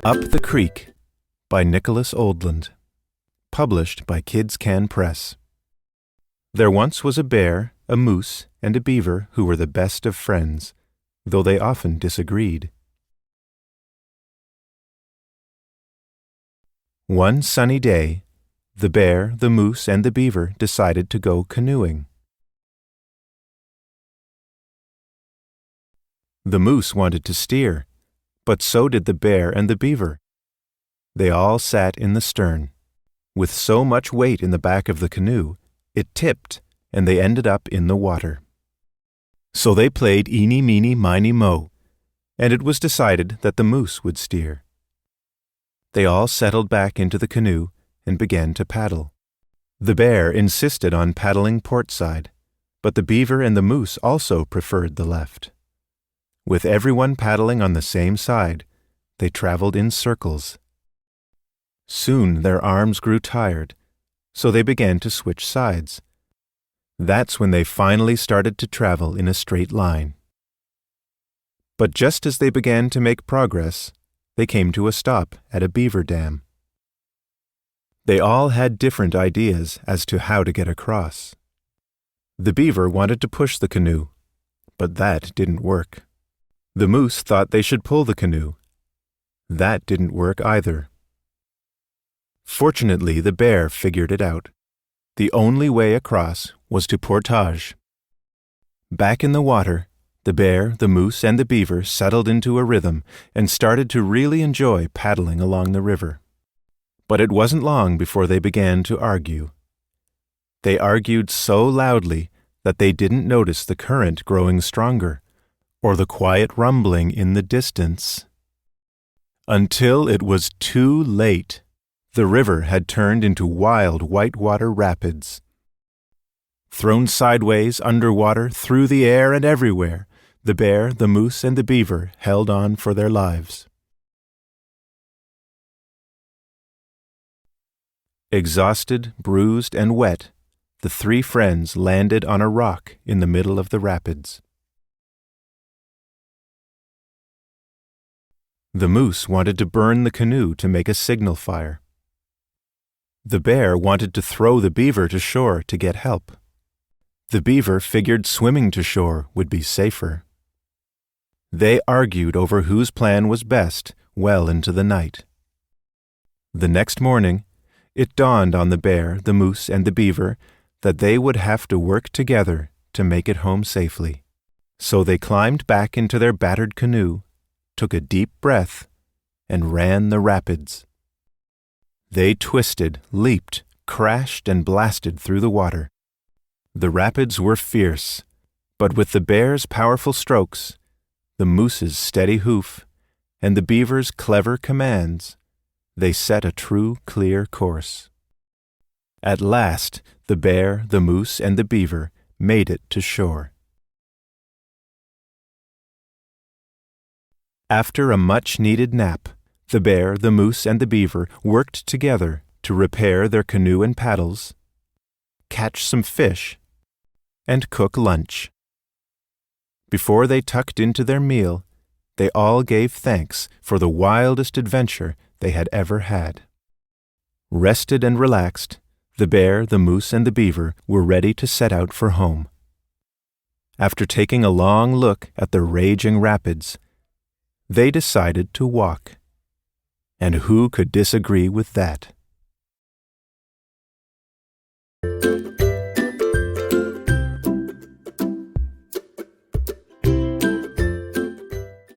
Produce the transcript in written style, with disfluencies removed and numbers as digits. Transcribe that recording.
Up the Creek by Nicholas Oldland. Published by Kids Can Press. There once was a bear, a moose, and a beaver who were the best of friends, though they often disagreed. One sunny day, the bear, the moose, and the beaver decided to go canoeing. The moose wanted to steer, but so did the bear and the beaver. They all sat in the stern. With so much weight in the back of the canoe, it tipped, and they ended up in the water. So they played eeny, meeny, miny, moe, and it was decided that the moose would steer. They all settled back into the canoe and began to paddle. The bear insisted on paddling port side, but the beaver and the moose also preferred the left. With everyone paddling on the same side, they traveled in circles. Soon their arms grew tired, so they began to switch sides. That's when they finally started to travel in a straight line. But just as they began to make progress, they came to a stop at a beaver dam. They all had different ideas as to how to get across. The beaver wanted to push the canoe, but that didn't work. The moose thought they should pull the canoe. That didn't work either. Fortunately, the bear figured it out. The only way across was to portage. Back in the water, the bear, the moose, and the beaver settled into a rhythm and started to really enjoy paddling along the river. But it wasn't long before they began to argue. They argued so loudly that they didn't notice the current growing stronger, or the quiet rumbling in the distance. Until it was too late. The river had turned into wild whitewater rapids. Thrown sideways, underwater, through the air and everywhere, the bear, the moose, and the beaver held on for their lives. Exhausted, bruised, and wet, the three friends landed on a rock in the middle of the rapids. The moose wanted to burn the canoe to make a signal fire. The bear wanted to throw the beaver to shore to get help. The beaver figured swimming to shore would be safer. They argued over whose plan was best well into the night. The next morning, it dawned on the bear, the moose, and the beaver that they would have to work together to make it home safely. So they climbed back into their battered canoe, took a deep breath, and ran the rapids. They twisted, leaped, crashed, and blasted through the water. The rapids were fierce, but with the bear's powerful strokes, the moose's steady hoof, and the beaver's clever commands, they set a true, clear course. At last, the bear, the moose, and the beaver made it to shore. After a much-needed nap, the bear, the moose, and the beaver worked together to repair their canoe and paddles, catch some fish, and cook lunch. Before they tucked into their meal, they all gave thanks for the wildest adventure they had ever had. Rested and relaxed, the bear, the moose, and the beaver were ready to set out for home. After taking a long look at the raging rapids, they decided to walk. And who could disagree with that?